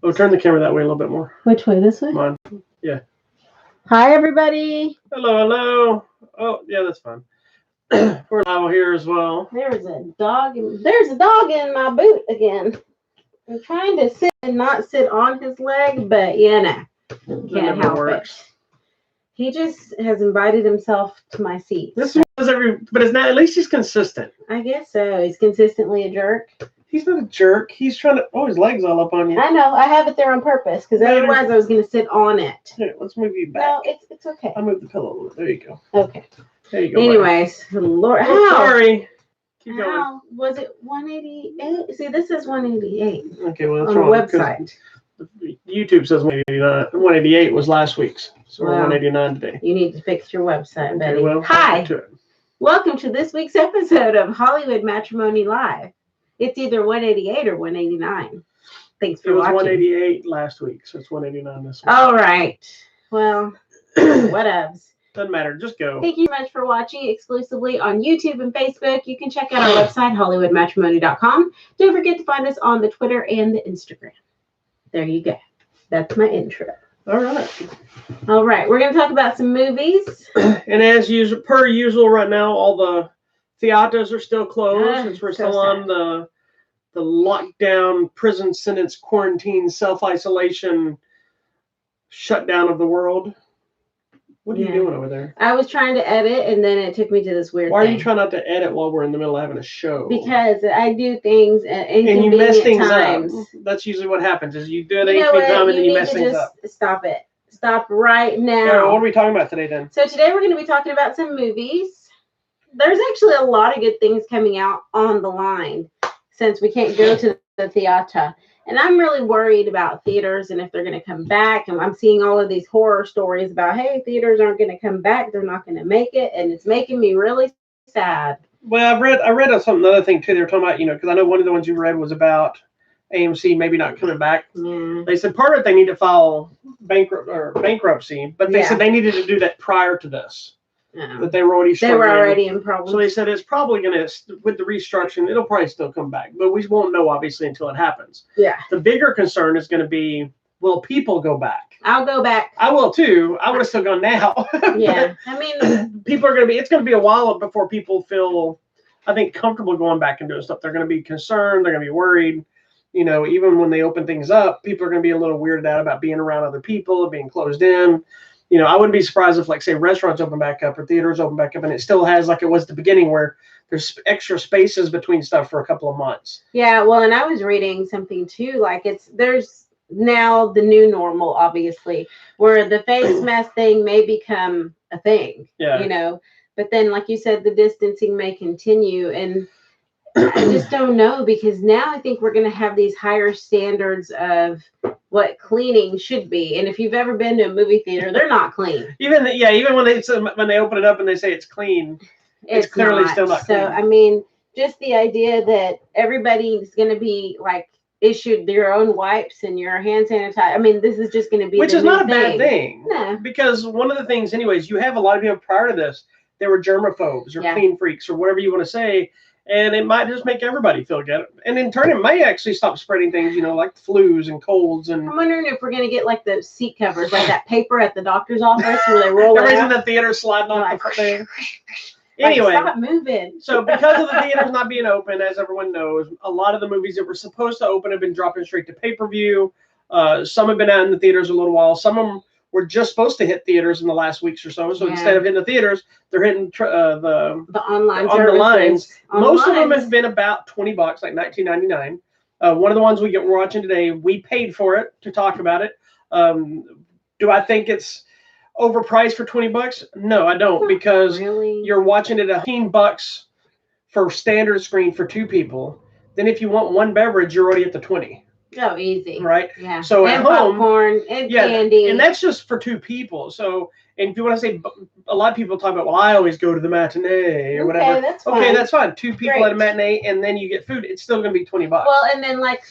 Oh, turn the camera that way a little bit more. Which way? This way? Come on. Yeah. Hi, everybody. Hello. Oh, yeah, that's fine. We're live here as well. There's a dog in my boot again. I'm trying to sit and not sit on his leg, but can't help it. He just has invited himself to my seat. But it's not. At least he's consistent. I guess so. He's consistently a jerk. He's not a jerk. He's trying to. Oh, his leg's all up on you. I know. I have it there on purpose because otherwise I was going to sit on it. Here, let's move you back. No, it's okay. I'll move the pillow a little bit. There you go. Okay. There you go. Anyways, Lord, sorry. Keep going. How was it 188? See, this is 188. Okay, well that's on wrong. The website. YouTube says 189. 188 was last week's, so we're 189 today. You need to fix your website, Betty. Okay, well, hi. Welcome to this week's episode of Hollywood Matrimony Live. It's either 188 or 189. Thanks for watching. It was 188 last week, so it's 189 this week. All right. Well, whatevs. Doesn't matter. Just go. Thank you so much for watching exclusively on YouTube and Facebook. You can check out our website, HollywoodMatrimony.com. Don't forget to find us on the Twitter and the Instagram. There you go. That's my intro. All right. We're going to talk about some movies. And as per usual right now, all the theaters are still closed since we're still on the lockdown, prison sentence, quarantine, self-isolation, shutdown of the world. What are you doing over there? I was trying to edit, and then it took me to this weird thing. Why are you trying not to edit while we're in the middle of having a show? Because I do things at and you mess things times. Up. That's usually what happens, is you do it inconvenient time and then you mess things up. Stop it. Stop right now. Yeah, what are we talking about today, then? So today we're going to be talking about some movies. There's actually a lot of good things coming out on the line since we can't go to the theater. And I'm really worried about theaters and if they're going to come back. And I'm seeing all of these horror stories about, hey, theaters aren't going to come back. They're not going to make it. And it's making me really sad. Well, I read another thing, too. They were talking about, because I know one of the ones you read was about AMC maybe not coming back. Yeah. They said part of it they need to file bankruptcy, but they said they needed to do that prior to this. That they were already in problems. So they said it's probably going to, with the restructuring, it'll probably still come back, but we won't know obviously until it happens. Yeah. The bigger concern is going to be, will people go back? I'll go back. I will too. I would have still gone now. Yeah. I mean, people are it's going to be a while before people feel, I think, comfortable going back and doing stuff. They're going to be concerned. They're going to be worried. Even when they open things up, people are going to be a little weirded out about being around other people and being closed in. I wouldn't be surprised if, like, say, restaurants open back up or theaters open back up, and it still has, like it was at the beginning, where there's extra spaces between stuff for a couple of months. Yeah, well, and I was reading something, too, like there's now the new normal, obviously, where the face mask thing may become a thing, but then, like you said, the distancing may continue, and I just don't know, because now I think we're going to have these higher standards of what cleaning should be. And if you've ever been to a movie theater, they're not clean. Even when they open it up and they say it's clean, it's clearly still not clean. So, I mean, just the idea that everybody's going to be like issued their own wipes and your hand sanitizer. I mean, this is just going to be which is not a bad thing. No. Because one of the things, anyways, you have a lot of people prior to this, they were germaphobes or clean freaks or whatever you want to say. And it might just make everybody feel good. And in turn, it may actually stop spreading things, like flus and colds. And I'm wondering if we're going to get like the seat covers, like that paper at the doctor's office where they roll it out. In the theater sliding off the thing. Anyway. Stop moving. So because of the theaters not being open, as everyone knows, a lot of the movies that were supposed to open have been dropping straight to pay-per-view. Some have been out in the theaters a little while. Some of them were just supposed to hit theaters in the last weeks or so. So instead of hitting the theaters, they're hitting the online on the lines. Most of them have been about $20, like $19.99. One of the ones we're watching today, we paid for it to talk about it. Do I think it's overpriced for $20? No, I don't, because you're watching it at $15 for standard screen for two people. Then if you want one beverage, you're already at the $20. Oh, easy. Right? Yeah. So and at home, popcorn and candy. And that's just for two people. So, and if you want to say, a lot of people talk about, well, I always go to the matinee or whatever. That's fine. Okay, that's fine. Two people at a matinee, and then you get food. It's still going to be $20. Well, and then like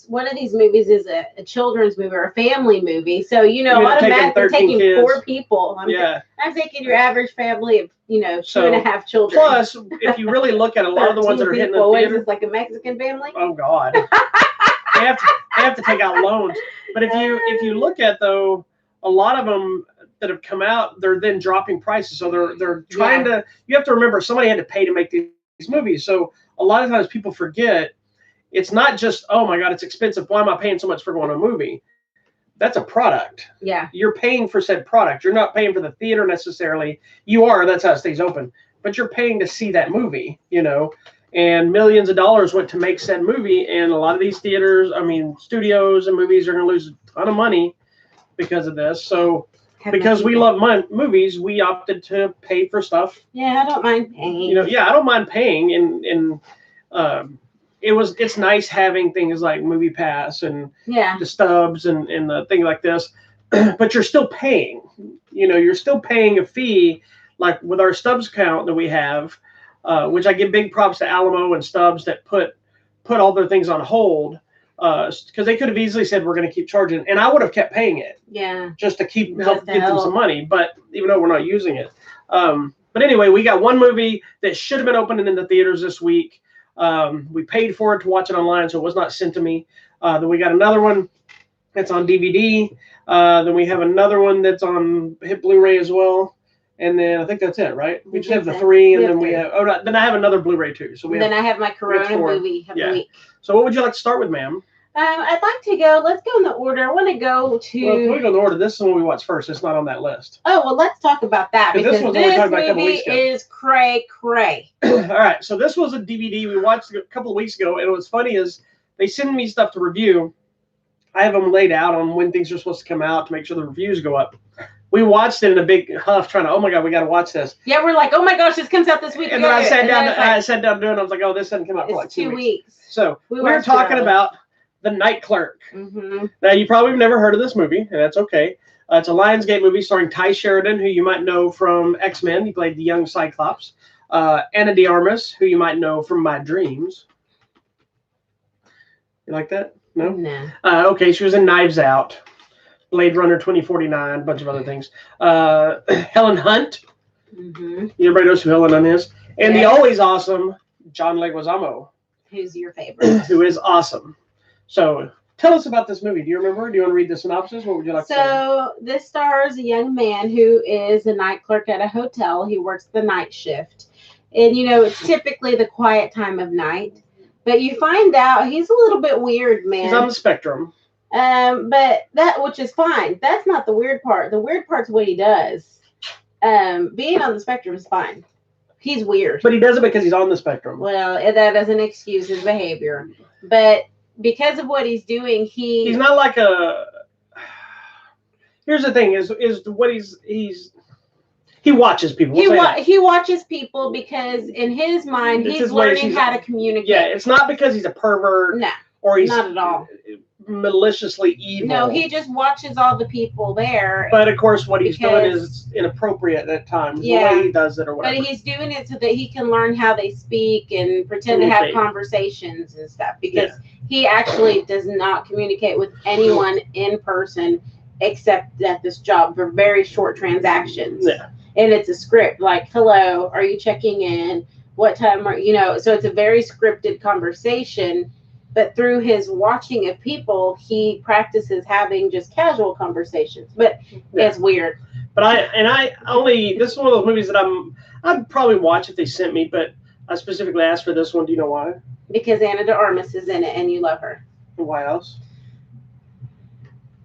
one of these movies is a children's movie or a family movie. So, automatically taking kids. 4 people. I'm thinking your average family of, 2.5 children. Plus, if you really look at a lot of the ones that are hitting the theater. It's like a Mexican family. Oh, God. they have to take out loans. But if you look at though, a lot of them that have come out, they're then dropping prices. So they're trying to. You have to remember somebody had to pay to make these movies. So a lot of times people forget it's not just, oh my God, it's expensive. Why am I paying so much for going to a movie? That's a product. Yeah. You're paying for said product. You're not paying for the theater necessarily. You are. That's how it stays open. But you're paying to see that movie, and millions of dollars went to make said movie. And a lot of these theaters, studios and movies are going to lose a ton of money because of this. So because we love movies, we opted to pay for stuff. Yeah, I don't mind paying. I don't mind paying. And it's nice having things like Movie Pass and the stubs and the thing like this, but you're still paying. You're still paying a fee, like with our stubs count that we have, which I give big props to Alamo and Stubbs that put all their things on hold, because they could have easily said we're going to keep charging, and I would have kept paying it. Yeah. Just to get them some money, but even though we're not using it. But anyway, we got one movie that should have been opening in the theaters this week. We paid for it to watch it online, so it was not sent to me. Then we got another one that's on DVD. Then we have another one that's on hit Blu-ray as well. And then I think that's it, right? We just have the three, and then we have. Then I have another Blu-ray too. So I have my Corona movie of the week. So what would you like to start with, ma'am? I'd like to go. Let's go in the order. I want to go to. Well, if we go in the order, this is the one we watched first. It's not on that list. Oh well, let's talk about that because this movie is cray. All right, so this was a DVD we watched a couple of weeks ago, and what's funny is they send me stuff to review. I have them laid out on when things are supposed to come out to make sure the reviews go up. We watched it in a big huff, trying to, oh my God, we got to watch this. Yeah, we're like, oh my gosh, this comes out this week. And then I sat down doing it. I was like, oh, this doesn't come out for like 2 weeks. So we're talking about The Night Clerk. Mm-hmm. Now, you probably have never heard of this movie, and that's okay. It's a Lionsgate movie starring Ty Sheridan, who you might know from X-Men. He played the young Cyclops. Ana de Armas, who you might know from My Dreams. You like that? No? No. Okay, she was in Knives Out, Blade Runner 2049, a bunch of other things. Helen Hunt. Mm-hmm. Everybody knows who Helen Hunt is. And the always awesome John Leguizamo. Who's your favorite? Who is awesome. So tell us about this movie. Do you remember? Do you want to read the synopsis? What would you like to say? So this stars a young man who is a night clerk at a hotel. He works the night shift. And, it's typically the quiet time of night. But you find out he's a little bit weird, man. He's on the spectrum. But which is fine. That's not the weird part. The weird part's what he does. Being on the spectrum is fine. He's weird. But he does it because he's on the spectrum. Well, that doesn't excuse his behavior. But because of what he's doing, he's not like a. Here's the thing: is what he watches people. He watches people because in his mind he's learning how to communicate. Yeah, it's not because he's a pervert. No, or he's not at all maliciously evil. No, he just watches all the people there. But of course, what he's doing is inappropriate at times. Yeah, the way he does it or whatever. But he's doing it so that he can learn how they speak and pretend to have conversations and stuff. Because he actually does not communicate with anyone in person except at this job for very short transactions. Yeah. And it's a script like, hello, are you checking in? What time are so it's a very scripted conversation, but through his watching of people, he practices having just casual conversations. But it's weird. But this is one of those movies that I'd probably watch if they sent me, but I specifically asked for this one. Do you know why? Because Ana de Armas is in it and you love her. Why else?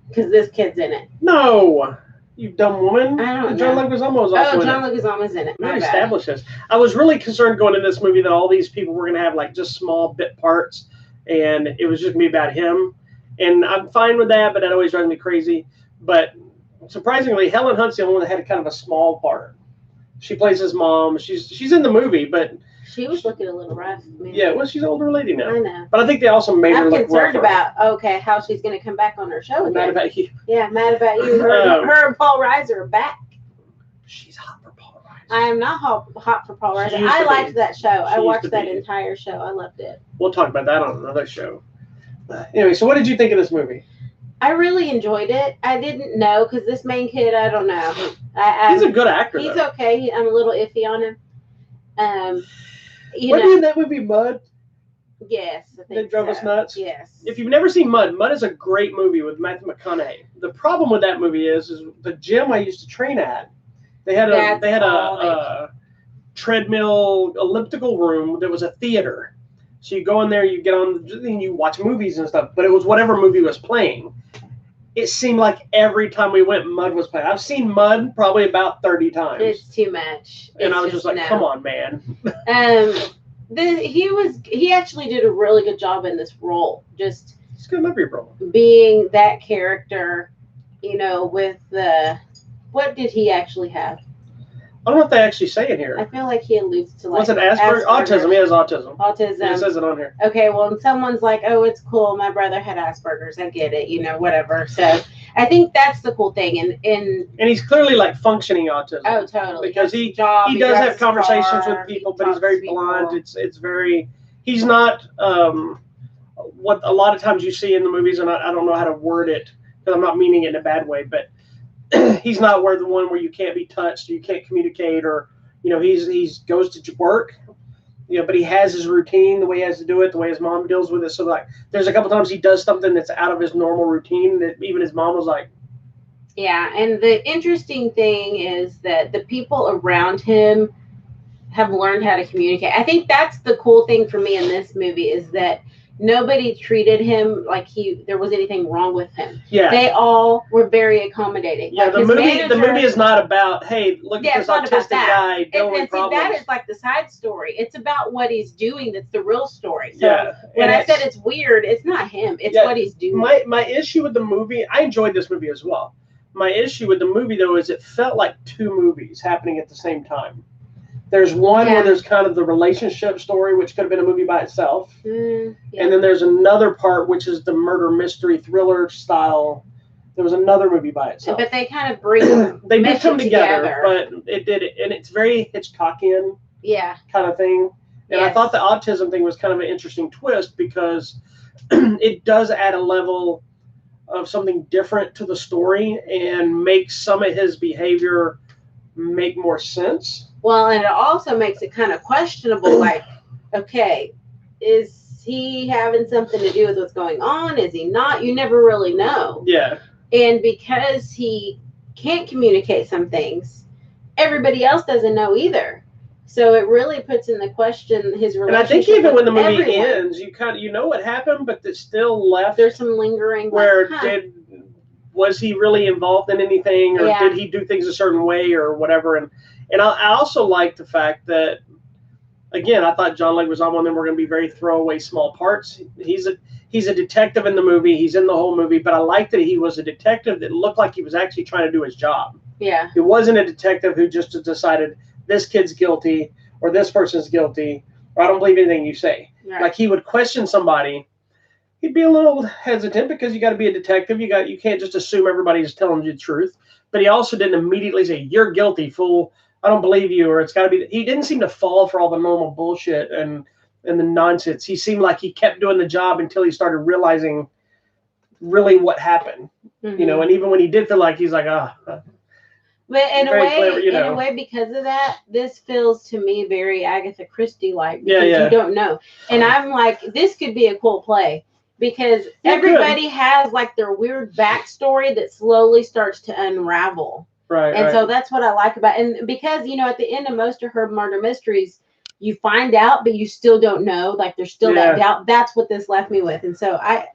Because this kid's in it. No. You dumb woman. I don't know. John Leguizamo is also in it. John Leguizamo's in it. We established this. I was really concerned going into this movie that all these people were going to have like just small bit parts, and it was just going to be about him. And I'm fine with that, but that always drives me crazy. But surprisingly, Helen Hunt's the only one that had kind of a small part. She plays his mom. She's in the movie, but she was looking a little rough. Man. Yeah, well, she's an older lady now. I know. But I think they also made her look rougher. I'm concerned about, how she's going to come back on her show again. Mad about you. Yeah, mad about you. Her and Paul Reiser are back. She's hot for Paul Reiser. I am not hot for Paul Reiser. I liked that show. I watched that entire show. I loved it. We'll talk about that on another show. Anyway, so what did you think of this movie? I really enjoyed it. I didn't know, because this main kid, I don't know. He's a good actor, He's okay. I'm a little iffy on him. Wasn't he in that movie Mud? Yes, I think that drove us nuts. Yes. If you've never seen Mud, Mud is a great movie with Matthew McConaughey. The problem with that movie is the gym I used to train at. They had a treadmill elliptical room that was a theater. So you go in there, you get on, and you watch movies and stuff. But it was whatever movie was playing. It seemed like every time we went, Mud was playing. I've seen Mud probably about 30 times. It's too much. And I was just like, no. Come on, man. He actually did a really good job in this role. Just it's good every role. Being that character, with what did he actually have? I don't know if they actually say it here. I feel like he alludes to what's it, Asperger's? Autism. He has autism. Autism. It says it on here. Okay, well, and someone's like, "Oh, it's cool. My brother had Asperger's. I get it. Whatever." So I think that's the cool thing. And he's clearly like functioning autism. Oh, totally. Because he does have conversations with people, but he's very blunt. It's very. He's not what a lot of times you see in the movies, and I don't know how to word it because I'm not meaning it in a bad way, but. He's not the one where you can't be touched, or you can't communicate, or he's goes to work, but he has his routine, the way he has to do it, the way his mom deals with it. So like, there's a couple times he does something that's out of his normal routine that even his mom was like. Yeah, and the interesting thing is that the people around him have learned how to communicate. I think that's the cool thing for me in this movie is that. Nobody treated him like there was anything wrong with him. Yeah. They all were very accommodating. Yeah, the movie is not about, hey, look at this autistic guy dealing with problems. That is like the side story. It's about what he's doing that's the real story. So when I said it's weird, it's not him. It's what he's doing. My issue with the movie, I enjoyed this movie as well. My issue with the movie, though, is it felt like two movies happening at the same time. There's one where there's kind of the relationship story, which could have been a movie by itself. And then there's another part, which is the murder mystery thriller style. There was another movie by itself. But they kind of bring they mix them together. But it did it. And it's very Hitchcockian kind of thing. And I thought the autism thing was kind of an interesting twist because it does add a level of something different to the story and makes some of his behavior make more sense. Well, and it also makes it kind of questionable, like, okay, is he having something to do with what's going on? Is he not? You never really know. Yeah. And because he can't communicate some things, everybody else doesn't know either. So it really puts in the question his relationship. And I think even when the movie ends, you know what happened, but it's still left. There's some lingering. Where was he really involved in anything, or did he do things a certain way, or whatever? And I also like the fact that, again, I thought John Leguizamo and them were going to be very throwaway small parts. He's a detective in the movie. He's in the whole movie, but I liked that he was a detective that looked like he was actually trying to do his job. Yeah. It wasn't a detective who just decided this kid's guilty or this person's guilty or I don't believe anything you say. Right. Like he would question somebody. He'd be a little hesitant because you got to be a detective. You can't just assume everybody's telling you the truth. But he also didn't immediately say, "You're guilty, fool. I don't believe you," or it's got to be. He didn't seem to fall for all the normal bullshit and the nonsense. He seemed like he kept doing the job until he started realizing really what happened. Mm-hmm. And even when he did feel like he's like, But in a way, because of that, this feels to me very Agatha Christie-like. Because you don't know. And I'm like, this could be a cool play. Because everybody has like their weird backstory that slowly starts to unravel. Right. And so that's what I like about it. And because, at the end of most of her murder mysteries, you find out, but you still don't know. Like there's still that doubt. That's what this left me with. And so I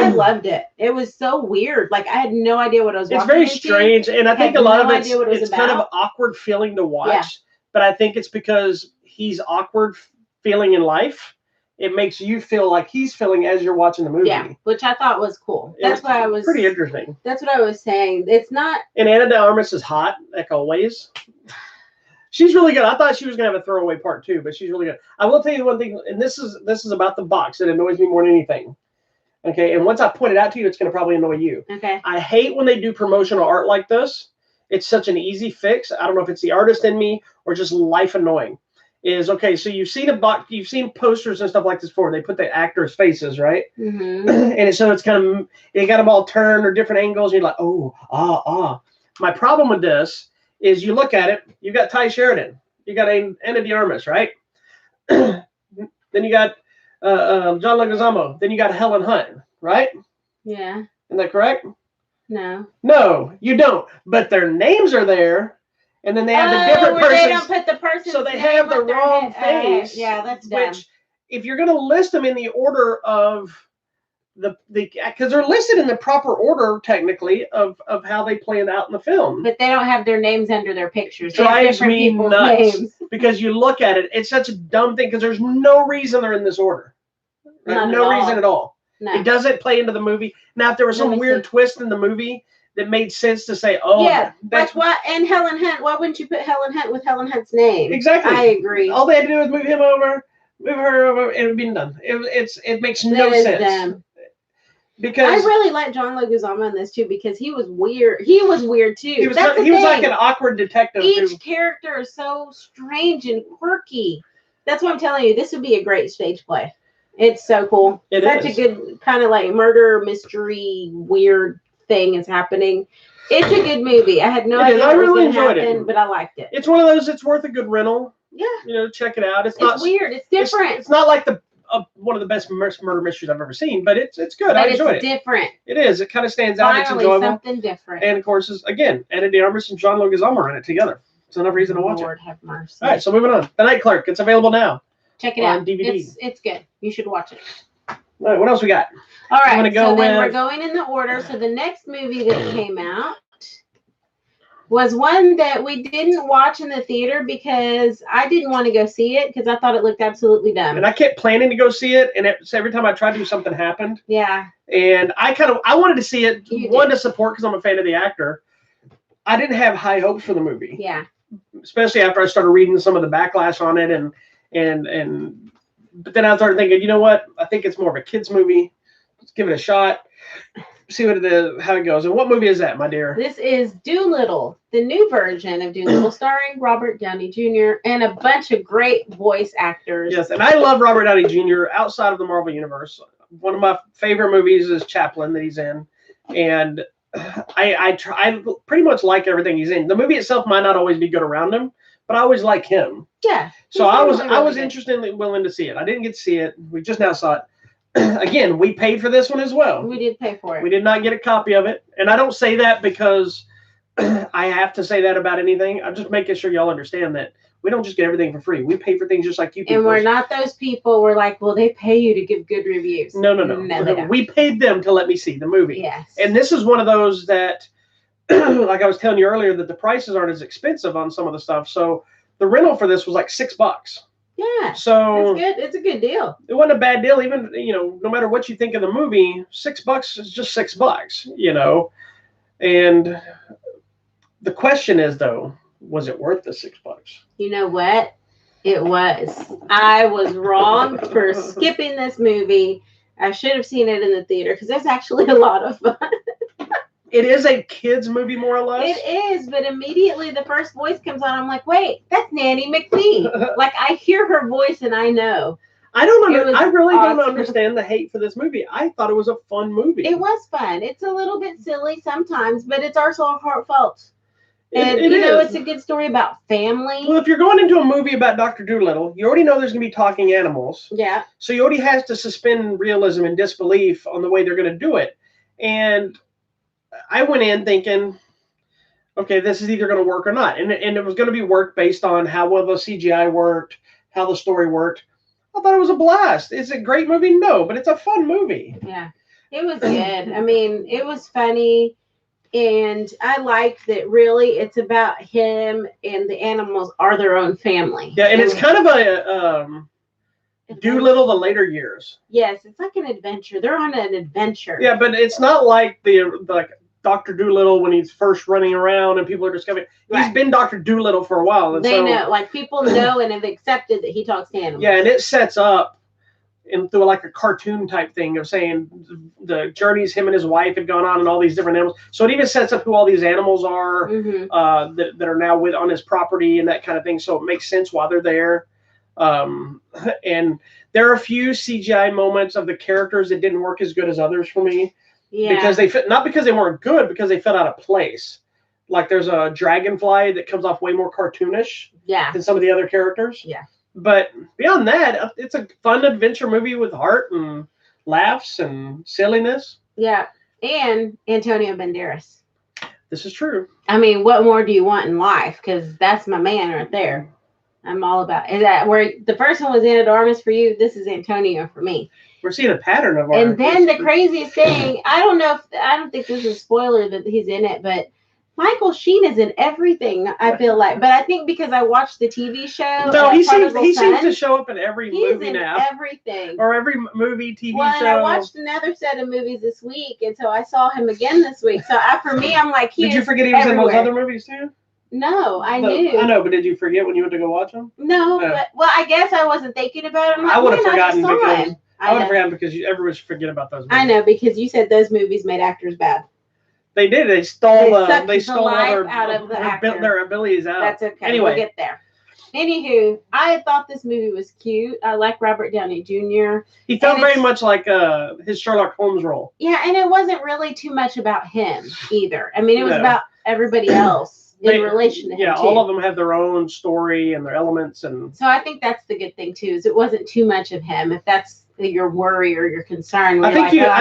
loved it. It was so weird. Like I had no idea what I was watching. It's very strange. And I think a lot of it's kind of awkward feeling to watch. Yeah. But I think it's because he's awkward feeling in life. It makes you feel like he's feeling as you're watching the movie. Yeah, which I thought was cool. That's why I was pretty interesting. That's what I was saying. It's not. And Ana de Armas is hot, like always. She's really good. I thought she was gonna have a throwaway part too, but she's really good. I will tell you one thing, and this is about the box that annoys me more than anything. Okay, and once I point it out to you, it's gonna probably annoy you. Okay. I hate when they do promotional art like this. It's such an easy fix. I don't know if it's the artist in me or just life annoying. Is okay, so you've seen posters and stuff like this before. They put the actors' faces, right? Mm-hmm. And so it's kind of, they got them all turned or different angles. And you're like, My problem with this is you look at it, you got Ty Sheridan, you got Ana de Armas, right? Then you got John Leguizamo. Then you got Helen Hunt, right? Yeah. Isn't that correct? No. No, you don't. But their names are there, and then they have the different persons. They don't put the person. So they have the wrong face. Yeah, that's dumb. Which, if you're going to list them in the order of because they're listed in the proper order technically of how they planned out in the film, but they don't have their names under their pictures. Drives me nuts because you look at it, it's such a dumb thing because there's no reason they're in this order. No reason at all. No. It doesn't play into the movie. Now, if there was some weird twist in the movie that made sense to say, oh, yeah, that's why. And Helen Hunt, why wouldn't you put Helen Hunt with Helen Hunt's name? Exactly. I agree. All they had to do was move her over, and it would be done. It makes no sense. Dumb. Because I really like John Leguizamo in this too because he was weird. He was weird too. He was like an awkward detective. Each character is so strange and quirky. That's what I'm telling you. This would be a great stage play. It's so cool. Such a good kind of like murder mystery weird thing is happening. It's a good movie. I had no idea what was going to happen, but I liked it. It's one of those. It's worth a good rental. Yeah. Check it out. It's weird. It's different. It's not like one of the best murder mysteries I've ever seen, but it's good. I enjoyed it. It's different. It is. It kind of stands out. It's enjoyable. Something different. And of course, again, Anna de Armas and John Leguizamo are in it together. It's enough reason to watch it. Lord have mercy. All right, so moving on. The Night Clerk. It's available now. Check it out on DVD. It's good. You should watch it. All right, what else we got? All right, so then we're going in the order. So the next movie that came out was one that we didn't watch in the theater because I didn't want to go see it because I thought it looked absolutely dumb. And I kept planning to go see it, and every time I tried to, something happened. Yeah. And I wanted to see it, one, to support because I'm a fan of the actor. I didn't have high hopes for the movie. Yeah. Especially after I started reading some of the backlash on it, but then I started thinking, you know what? I think it's more of a kids movie. Let's give it a shot. See what it is, how it goes. And what movie is that, my dear? This is Dolittle, the new version of Dolittle, starring Robert Downey Jr. and a bunch of great voice actors. Yes, and I love Robert Downey Jr. outside of the Marvel Universe. One of my favorite movies is Chaplin that he's in, and I pretty much like everything he's in. The movie itself might not always be good around him, but I always like him. Yeah. So I was interested and willing to see it. I didn't get to see it. We just now saw it. Again, we paid for this one as well. We did pay for it. We did not get a copy of it. And I don't say that because I have to say that about anything. I'm just making sure y'all understand that we don't just get everything for free. We pay for things just like you people. And we're not those people. We're like, well, they pay you to give good reviews. No. We paid them to let me see the movie. Yes. And this is one of those that, like I was telling you earlier, that the prices aren't as expensive on some of the stuff. So the rental for this was like $6. Yeah. So it's good. It's a good deal. It wasn't a bad deal. Even, no matter what you think of the movie, $6 is just $6, And the question is, though, was it worth the $6? You know what? It was. I was wrong for skipping this movie. I should have seen it in the theater because there's actually a lot of fun. It is a kid's movie, more or less. It is, but immediately the first voice comes on. I'm like, wait, that's Nanny McPhee. Like, I hear her voice and I know. I really don't understand the hate for this movie. I thought it was a fun movie. It was fun. It's a little bit silly sometimes, but it's also heartfelt. And, it's a good story about family. Well, if you're going into a movie about Dr. Dolittle, you already know there's going to be talking animals. Yeah. So you already have to suspend realism and disbelief on the way they're going to do it. And I went in thinking, okay, this is either going to work or not. And it was going to be worked based on how well the CGI worked, how the story worked. I thought it was a blast. Is it a great movie? No, but it's a fun movie. Yeah, it was good. I mean, it was funny. And I like that really it's about him and the animals are their own family. Yeah, and it's kind of a Dolittle the later years. Yes, it's like an adventure. They're on an adventure. Yeah, but it's not like like Dr. Dolittle when he's first running around and people are discovering. Right. He's been Dr. Dolittle for a while. And they know, like people know and have accepted that he talks to animals. Yeah, and it sets up through like a cartoon type thing of saying the journeys him and his wife had gone on and all these different animals. So it even sets up who all these animals are that are now on his property and that kind of thing. So it makes sense why they're there. And there are a few CGI moments of the characters that didn't work as good as others for me. Yeah. Because they fit, not because they weren't good, because they fell out of place. Like there's a dragonfly that comes off way more cartoonish than some of the other characters. Yeah. But beyond that, it's a fun adventure movie with heart and laughs and silliness. Yeah, and Antonio Banderas. This is true. I mean, what more do you want in life? Because that's my man right there. I'm all about. Is that where the first one was Anna de Armas for you? This is Antonio for me. We're seeing a pattern of our. And then the craziest thing, I don't think this is a spoiler that he's in it, but Michael Sheen is in everything, I feel like. But I think because I watched the TV show. No, he seems to show up in every movie in now. Everything. Or every movie, TV show. And I watched another set of movies this week, and so I saw him again this week. So for me, I'm like, did you forget he was everywhere. In those other movies too? No, I knew. I know, but did you forget when you went to go watch them? No, but I guess I wasn't thinking about him. I would have forgotten because I would have forgotten because everybody should forget about those movies. I know, because you said those movies made actors bad. They did. They stole the life out of the actor. Their abilities out. That's okay. Anyway, we'll get there. Anywho, I thought this movie was cute. I like Robert Downey Jr. He felt very much like his Sherlock Holmes role. Yeah, and it wasn't really too much about him either. I mean, it was about everybody else in relation to him. Yeah, all of them have their own story and their elements, and so I think that's the good thing too. Is it wasn't too much of him. If that's your worry or your concern, I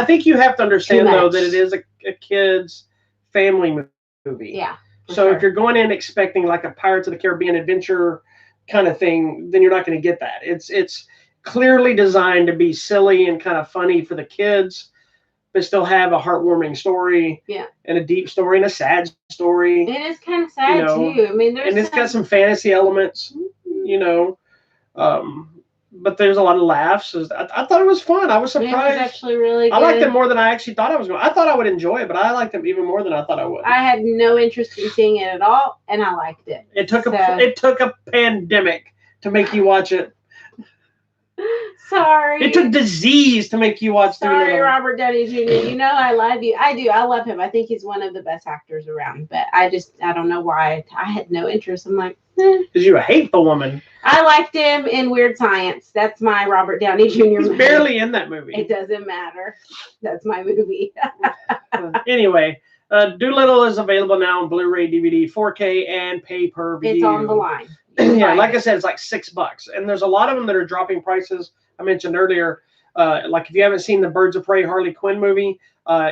think you have to understand though that it is a kid's family movie. Yeah. So if you're going in expecting like a Pirates of the Caribbean adventure kind of thing, then you're not going to get that. It's clearly designed to be silly and kind of funny for the kids, but still have a heartwarming story. Yeah. And a deep story and a sad story. It is kind of sad too. I mean, it's got some fantasy elements, but there's a lot of laughs. I thought it was fun. I was surprised. It was actually really good. I liked it more than I actually thought I was going to. I thought I would enjoy it, but I liked it even more than I thought I would. I had no interest in seeing it at all, and I liked it. It took a pandemic to make you watch it. Sorry. It took disease to make you watch Dolittle. Sorry, Robert Downey Jr. You know I love you. I do. I love him. I think he's one of the best actors around. But I don't know why. I had no interest. I'm like, because you hate the woman. I liked him in Weird Science. That's my Robert Downey Jr. He's barely in that movie. It doesn't matter. That's my movie. Anyway, Dolittle is available now on Blu-ray, DVD, 4K, and pay-per-view. It's on the line. Yeah, like I said, it's like $6, and there's a lot of them that are dropping prices. I mentioned earlier, like if you haven't seen the Birds of Prey Harley Quinn movie,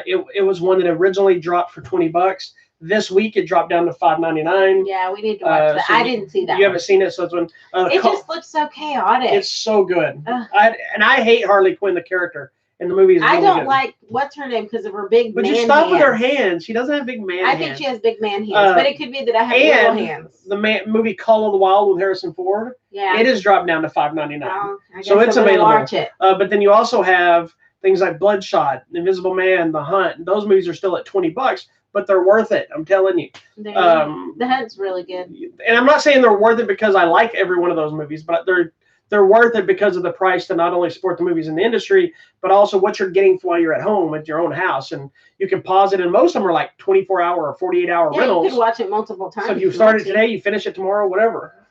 it was one that originally dropped for $20. This week it dropped down to $5.99. Yeah, we need to watch that. So I didn't see that. You haven't seen it, so it's when it just looks so chaotic. It's so good. I hate Harley Quinn the character. And the movie is really I don't good. like what's her name because of her big man hands. But you stop with her hands. She doesn't have big man hands. I think she has big man hands, but it could be that I have little hands. The movie Call of the Wild with Harrison Ford, it is dropped down to $5.99. Well, so it's available. Watch it. But then you also have things like Bloodshot, Invisible Man, The Hunt. Those movies are still at $20, but they're worth it. I'm telling you. The Hunt's really good. And I'm not saying they're worth it because I like every one of those movies, but they're worth it because of the price to not only support the movies in the industry, but also what you're getting while you're at home at your own house. And you can pause it, and most of them are like 24-hour or 48-hour rentals. You can watch it multiple times. So if you start it today, you finish it tomorrow, whatever.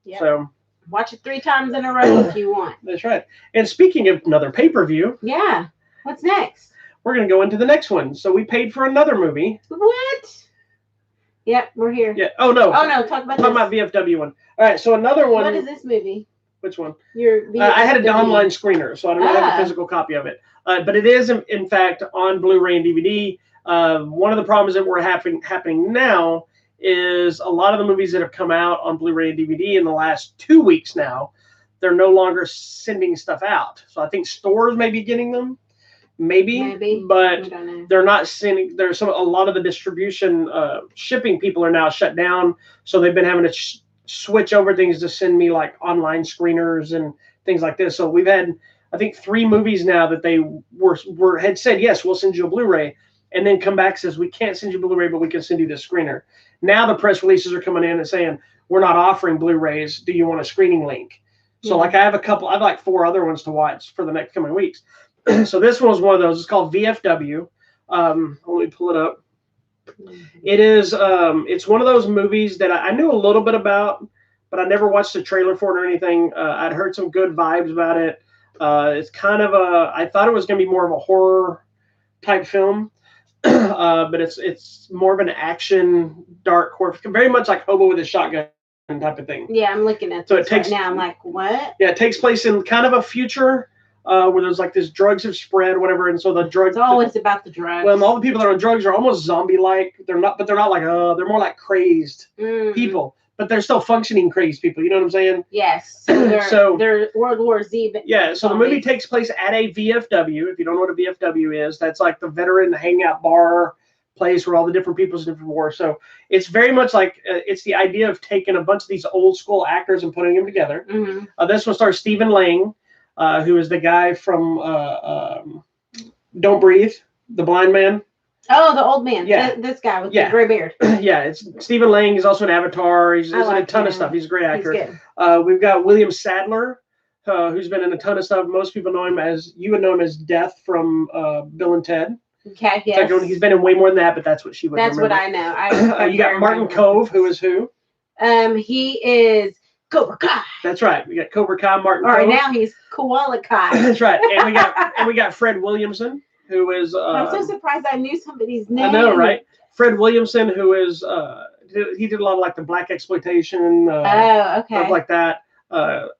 Yeah. So watch it 3 times in a row if you want. That's right. And speaking of another pay-per-view. Yeah. What's next? We're going to go into the next one. So we paid for another movie. What? Yep, we're here. Yeah. Oh, no. Talk about VFW one. All right, so another one. What is this movie? Which one? I had an online screener, so I don't have a physical copy of it. But it is, in fact, on Blu-ray and DVD. One of the problems that we're happening now is a lot of the movies that have come out on Blu-ray and DVD in the last 2 weeks now, they're no longer sending stuff out. So I think stores may be getting them, maybe, but they're not sending. There's a lot of the distribution shipping people are now shut down, so they've been having to switch over things to send me like online screeners and things like this. So we've had, I think, 3 movies now that they had said, yes, we'll send you a Blu-ray, and then come back says, we can't send you Blu-ray, but we can send you this screener. Now the press releases are coming in and saying, we're not offering Blu-rays. Do you want a screening link? So like I have 4 other ones to watch for the next coming weeks. So this one was one of those. It's called VFW. Let me pull it up. It is. It's one of those movies that I knew a little bit about, but I never watched the trailer for it or anything. I'd heard some good vibes about it. It's kind of I thought it was going to be more of a horror type film, but it's more of an action dark horror, very much like Hobo with a Shotgun. type of thing. Yeah, I'm looking at this right now. I'm like, what? Yeah, it takes place in kind of a future where there's like this drugs have spread, whatever, and so the drugs. It's always about the drugs. Well, and all the people that are on drugs are almost zombie-like. They're not, but they're not like they're more like crazed people, but they're still functioning crazed people. You know what I'm saying? Yes. So they're World War Z. Yeah. So the movie takes place at a VFW. If you don't know what a VFW is, that's like the veteran hangout bar place where all the different people's different wars. So it's very much like it's the idea of taking a bunch of these old school actors and putting them together. This one stars Stephen Lang, who is the guy from Don't Breathe, the blind man. Oh, the old man. Yeah. This guy with the gray beard. Yeah, it's Stephen Lang. He's also an Avatar. He's in a ton of stuff. He's a great actor. We've got William Sadler, who's been in a ton of stuff. Most people know him as, you would know him as Death from Bill and Ted. Okay, yes. Like, he's been in way more than that, but that's what she would remember. What I know. You got Martin Kove, who is who? He is Cobra Kai. That's right. We got Cobra Kai, Martin Kove. All right, now he's Koala Kai. That's right. And we got Fred Williamson, who is I'm so surprised I knew somebody's name. I know, right? Fred Williamson, who is he did a lot of like the black exploitation stuff like that.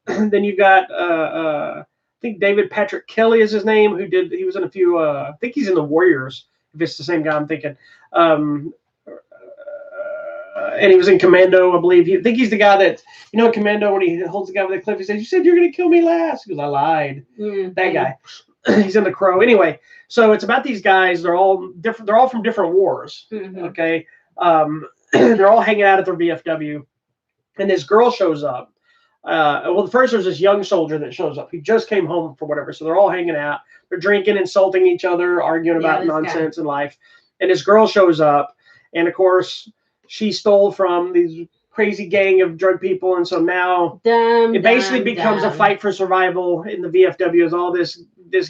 Then you got I think David Patrick Kelly is his name, he was in a few I think he's in the Warriors, if it's the same guy I'm thinking. And he was in Commando, I believe. I think he's the guy that, you know, in Commando, when he holds the guy with the cliff, he says, "You said you're going to kill me last." He goes, "I lied." That guy. He's in The Crow. Anyway, so it's about these guys. They're all different. They're all from different wars. Okay. They're all hanging out at their VFW. And this girl shows up. Well, first there's this young soldier that shows up. He just came home for whatever. So they're all hanging out. They're drinking, insulting each other, arguing about nonsense in life. And this girl shows up. And, of course, she stole from these crazy gang of drug people, and so now it basically becomes a fight for survival in the VFW as all this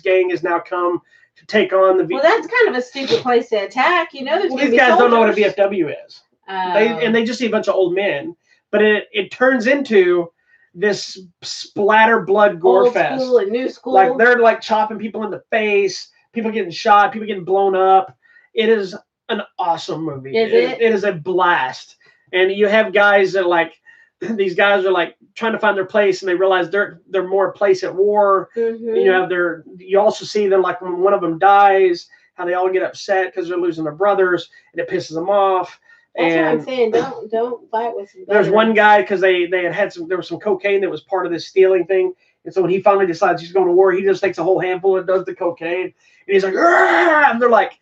gang has now come to take on the VFW. Well, that's kind of a stupid place to attack. You know, these guys don't know what a VFW is. They just see a bunch of old men, but it turns into this splatter blood gore old fest. School and new school. Like they're like chopping people in the face, people getting shot, people getting blown up. It is an awesome movie. It is a blast. And you have guys that these guys are like trying to find their place, and they realize they're more a place at war. You also see them, like when one of them dies, how they all get upset because they're losing their brothers, and it pisses them off. That's what I'm saying. Don't fight with them. There's one guy because there was some cocaine that was part of this stealing thing. And so when he finally decides he's going to war, he just takes a whole handful and does the cocaine. And he's like, "Argh!" And they're like,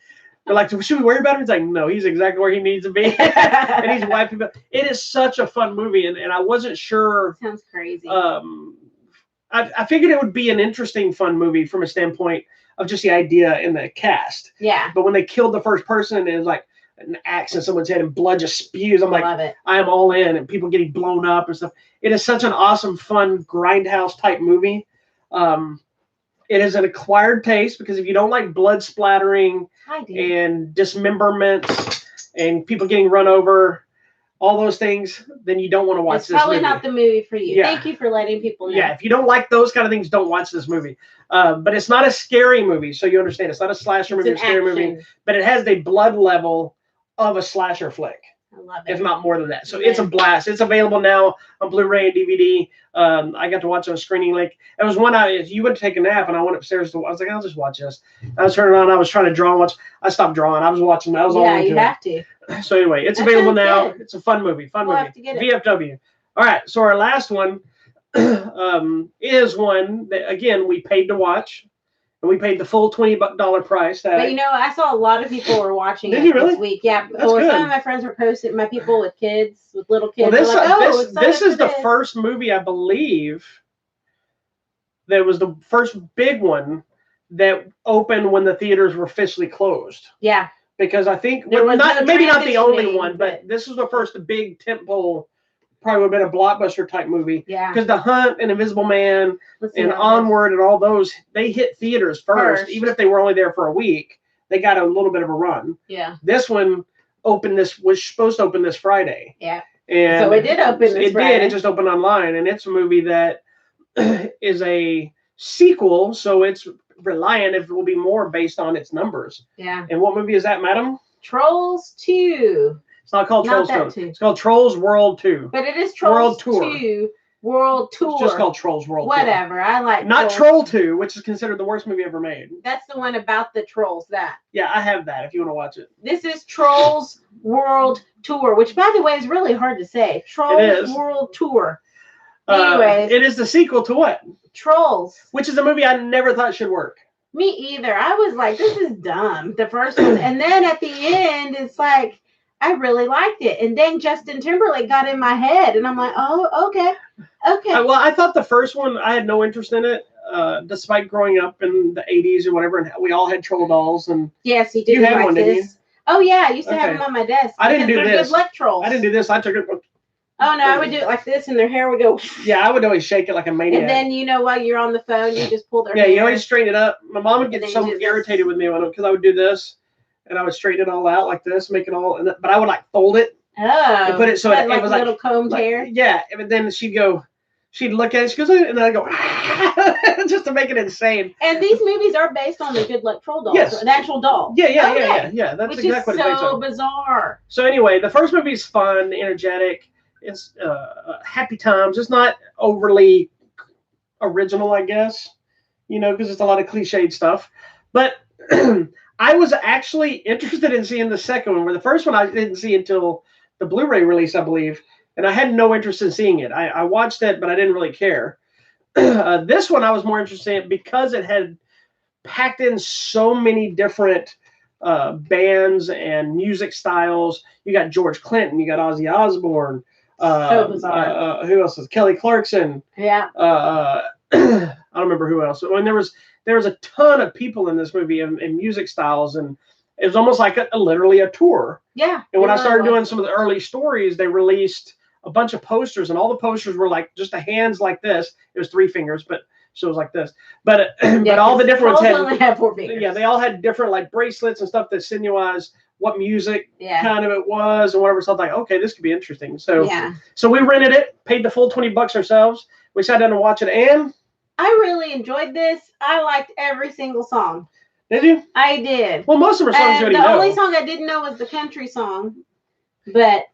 "Should we worry about him?" He's like, "No, he's exactly where he needs to be." And he's wiping. It is such a fun movie, and I wasn't sure. Sounds crazy. I figured it would be an interesting, fun movie from a standpoint of just the idea in the cast. Yeah. But when they killed the first person, and it was like an axe in someone's head and blood just spews, I'm like, I am all in, and people getting blown up and stuff. It is such an awesome, fun grindhouse type movie. It is an acquired taste because if you don't like blood splattering and dismemberments and people getting run over, all those things, then you don't want to watch this movie. It's probably not the movie for you. Yeah. Thank you for letting people know. Yeah, if you don't like those kind of things, don't watch this movie. But it's not a scary movie, so you understand. It's not a slasher movie, a scary movie, but it has the blood level of a slasher flick. I love it. If not more than that. So it's a blast. It's available now on Blu-ray and DVD. I got to watch on a screening link. It was one you went to take a nap, and I went upstairs I was like, I'll just watch this. I was turning on. I was trying to draw and watch. I stopped drawing. I was watching. I was all into it. Yeah, you have to. So anyway, it's available now. Good. It's a fun movie. We'll have to get it. VFW. All right. So our last one is one that, again, we paid to watch. And we paid the full $20 price. But you know, I saw a lot of people were watching it this week. Yeah, some of my friends were posting. My people with kids, with little kids. Well, this is the first movie, I believe, that was the first big one that opened when the theaters were officially closed. Yeah, because I think maybe not the only one, but this was the first big tentpole. Probably would have been a blockbuster type movie. Yeah. Because The Hunt and Invisible Man and Onward and all those, they hit theaters first. Even if they were only there for a week, they got a little bit of a run. Yeah. This one was supposed to open this Friday. Yeah. And so it did open this Friday. It did. It just opened online. And it's a movie that is a sequel, so it's reliant if it will be more based on its numbers. Yeah. And what movie is that, madam? Trolls 2. It's not called Not Trolls that 2. It's called Trolls World 2. But it is Trolls 2 World Tour. It's just called Trolls World Whatever. Tour. I like Not Trolls. Troll 2, which is considered the worst movie ever made. That's the one about the trolls. That. Yeah, I have that if you want to watch it. This is Trolls World Tour, which, by the way, is really hard to say. Trolls World Tour. Anyways. It is the sequel to what? Trolls. Which is a movie I never thought should work. Me either. I was like, this is dumb. The first one. And then at the end, it's like, I really liked it. And then Justin Timberlake got in my head. And I'm like, oh, okay. Okay. Well, I thought the first one, I had no interest in it, despite growing up in the 80s or whatever. And we all had troll dolls. And yes, you did. You had one, didn't you? Oh, yeah. I used to have them on my desk. I didn't do this. Good luck trolls. I didn't do this. I took it. Oh, no. I would do it like this, and their hair would go. Yeah, I would always shake it like a maniac. And then, while you're on the phone, you just pull their hair. Yeah, you always straighten it up. My mom would get so irritated with me because I would do this. And I would straighten it all out like this, make it all, but I would like fold it. Oh. And put it so it was like little combed hair. Yeah, but then she'd look at it, she goes, and then I go, just to make it insane. And these movies are based on the Good Luck Troll doll. Yes. An actual doll. Yeah. That's Which exactly what it's based on. Which is so bizarre. So anyway, the first movie is fun, energetic. It's happy times. It's not overly original, I guess, because it's a lot of cliched stuff. But I was actually interested in seeing the second one, where the first one I didn't see until the Blu-ray release, I believe. And I had no interest in seeing it. I watched it, but I didn't really care. This one I was more interested in because it had packed in so many different bands and music styles. You got George Clinton, you got Ozzy Osbourne. So bizarre. Who else is Kelly Clarkson? Yeah. I don't remember who else. When there was a ton of people in this movie and music styles, and it was almost like literally a tour. Yeah. And when I started doing some of the early stories, they released a bunch of posters, and all the posters were like just the hands like this. It was 3 fingers, but so it was like this. But but all the different ones only have 4 fingers. Yeah, they all had different like bracelets and stuff that signalized what music kind of it was and whatever. So I was like, okay, this could be interesting. So so we rented it, paid the full $20 ourselves. We sat down and watched it, and I really enjoyed this. I liked every single song. Did you? I did. Well, most of our songs you already know. The only song I didn't know was the country song, but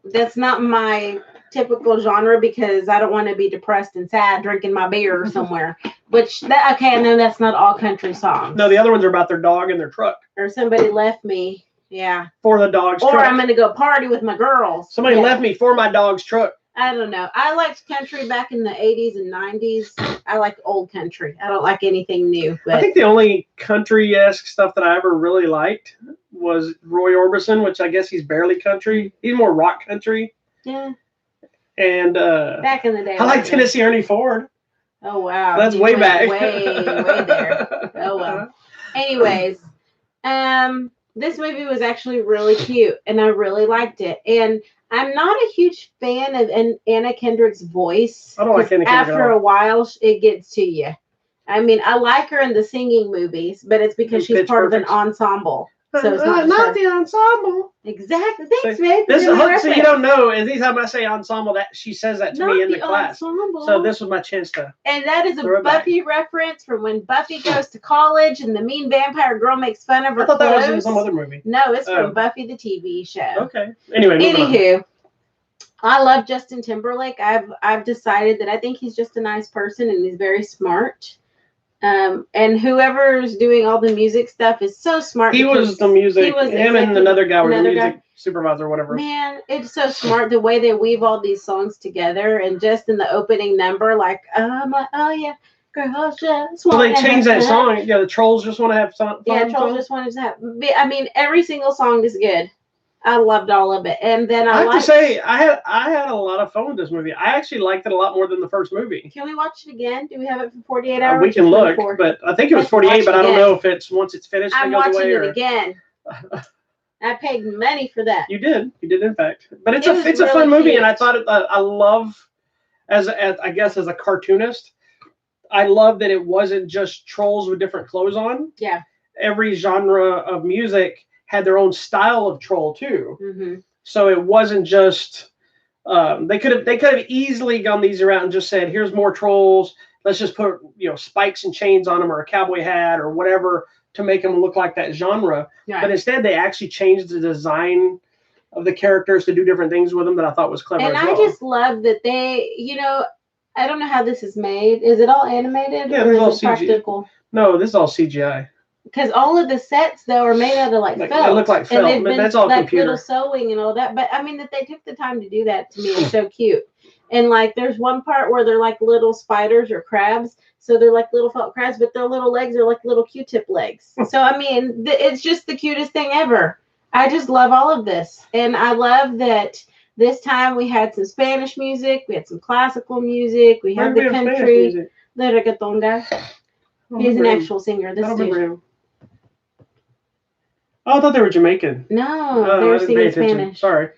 that's not my typical genre because I don't want to be depressed and sad drinking my beer somewhere. I know that's not all country songs. No, the other ones are about their dog and their truck. Or somebody left me. Yeah. For the dog's truck. Or I'm going to go party with my girls. Somebody left me for my dog's truck. I don't know. I liked country back in the 80s and 90s. I like old country. I don't like anything new. But I think the only country-esque stuff that I ever really liked was Roy Orbison, which I guess he's barely country. He's more rock country. Yeah. And back in the day. I like Tennessee Ernie Ford. Oh, wow. That's way back. Way there. Oh, well. Anyways, this movie was actually really cute, and I really liked it. And I'm not a huge fan of Anna Kendrick's voice. I don't like Anna Kendrick. After a while, it gets to you. I mean, I like her in the singing movies, but it's because she's part of an ensemble. So it's not the ensemble. Exactly. Thanks, babe. So you don't know. Anytime I say ensemble, that she says that to me in the class. Ensemble. So this was my chance to. And that is a Buffy reference from when Buffy goes to college and the mean vampire girl makes fun of her. I thought that clothes. was in some other movie. No, it's from Buffy the TV show. Okay. Anyway. Anywho, I love Justin Timberlake. I've decided that I think he's just a nice person and he's very smart. And whoever's doing all the music stuff is so smart. He was the music. Him and another guy were the music supervisor or whatever. Man, it's so smart the way they weave all these songs together. And just in the opening number, like, I'm like, oh yeah, girls just want. Well, they changed that song. Yeah, the Trolls just want to have fun. Yeah, Trolls just want to have. I mean, every single song is good. I loved all of it. And then I have to say, I had a lot of fun with this movie. I actually liked it a lot more than the first movie. Can we watch it again? Do we have it for 48 hours? We can look, but I think it was 48, but I don't know if it's once it's finished. I'm watching it again. I paid money for that. You did in fact. But it's a fun movie, and I thought I love as I guess as a cartoonist, I love that it wasn't just trolls with different clothes on. Yeah. Every genre of music had their own style of troll too. Mm-hmm. So it wasn't just they could have easily gone these around and just said, here's more trolls, let's just put spikes and chains on them or a cowboy hat or whatever to make them look like that genre. Yeah. But instead they actually changed the design of the characters to do different things with them that I thought was clever. And as I well. just love that they, I don't know how this is made. Is it all animated? Yeah, or it's all is it practical? No, this is all CGI. Because all of the sets though are made out of felt. They look like felt. And they've been that's all computer. Little sewing and all that. But I mean that they took the time to do that to me is so cute. And there's one part where they're like little spiders or crabs. So they're like little felt crabs, but their little legs are like little Q-tip legs. So I mean, it's just the cutest thing ever. I just love all of this, and I love that. This time we had some Spanish music, we had some classical music, we had the country, the reggaeton guy. He's an actual singer. This dude. Oh, I thought they were Jamaican. No, they were singing Spanish. Sorry.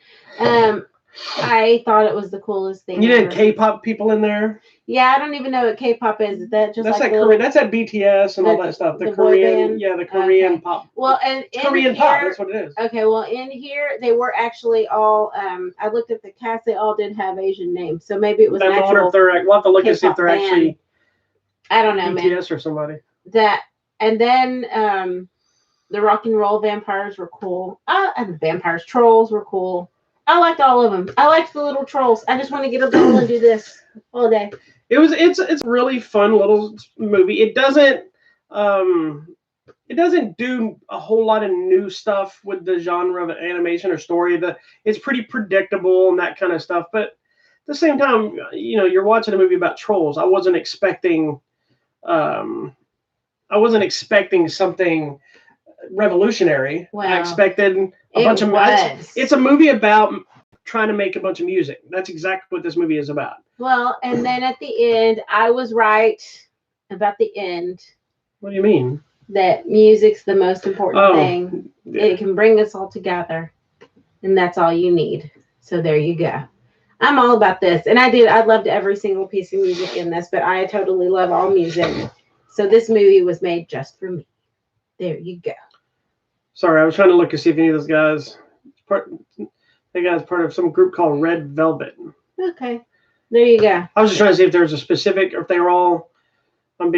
I thought it was the coolest thing. You did K-pop people in there? Yeah, I don't even know what K-pop is. Is that just that's Korean? That's that BTS and all that stuff. The Korean, the Korean pop. Well, and Korean pop. That's what it is. Okay, well, in here they were actually all. I looked at the cast; they all did have Asian names, so maybe it was. I wonder if they're. We'll have to look and see if they're actually. I don't know, BTS or somebody. That and then the rock and roll vampires were cool. And the trolls were cool. I liked all of them. I liked the little trolls. I just want to get up there and do this all day. It's a really fun little movie. It doesn't do a whole lot of new stuff with the genre of animation or story. It's pretty predictable and that kind of stuff. But at the same time, you're watching a movie about trolls. I wasn't expecting something revolutionary. Wow. I expected a bunch of. It's a movie about trying to make a bunch of music. That's exactly what this movie is about. Well, and then at the end, I was right about the end. What do you mean? That music's the most important thing. Yeah. It can bring us all together, and that's all you need. So there you go. I'm all about this, and I loved every single piece of music in this, but I totally love all music. So this movie was made just for me. There you go. Sorry, I was trying to look to see if any of those guys, part of some group called Red Velvet. Okay, there you go. I was just trying to see if there was a specific, or if they were all. I'm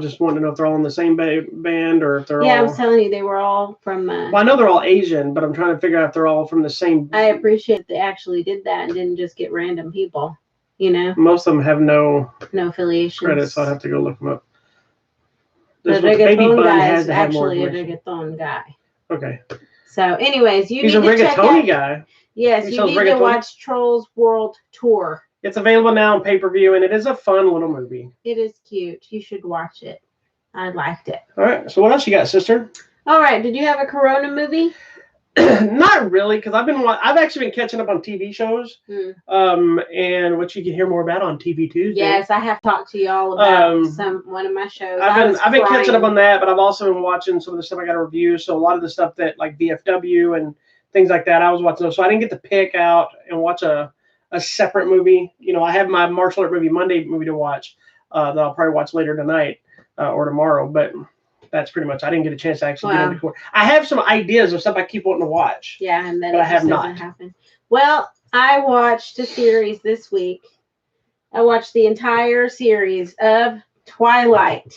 just wanting to know if they're all in the same band or if they're all. Yeah, I was telling you they were all from. Well, I know they're all Asian, but I'm trying to figure out if they're all from the same. I appreciate they actually did that and didn't just get random people. Most of them have no affiliations. Credits, so I have to go look them up. The reggaeton guy is actually a reggaeton guy. Okay. So, anyways, he's a reggaeton guy. Yes, you need to watch Trolls World Tour. It's available now on pay-per-view, and it is a fun little movie. It is cute. You should watch it. I liked it. All right. So what else you got, sister? All right. Did you have a Corona movie? Not really, because I've actually been catching up on TV shows, and what you can hear more about on TV Tuesday. Yes, I have talked to y'all about one of my shows. I've been catching up on that, but I've also been watching some of the stuff I got to review. So a lot of the stuff that like VFW and things like that, I was watching those. So I didn't get to pick out and watch a separate movie. I have my Martial Art movie Monday movie to watch that I'll probably watch later tonight or tomorrow, but. That's pretty much. I didn't get a chance to actually get into court. I have some ideas of stuff I keep wanting to watch. Yeah, and then but I have not. Happen. Well, I watched a series this week. I watched the entire series of Twilight.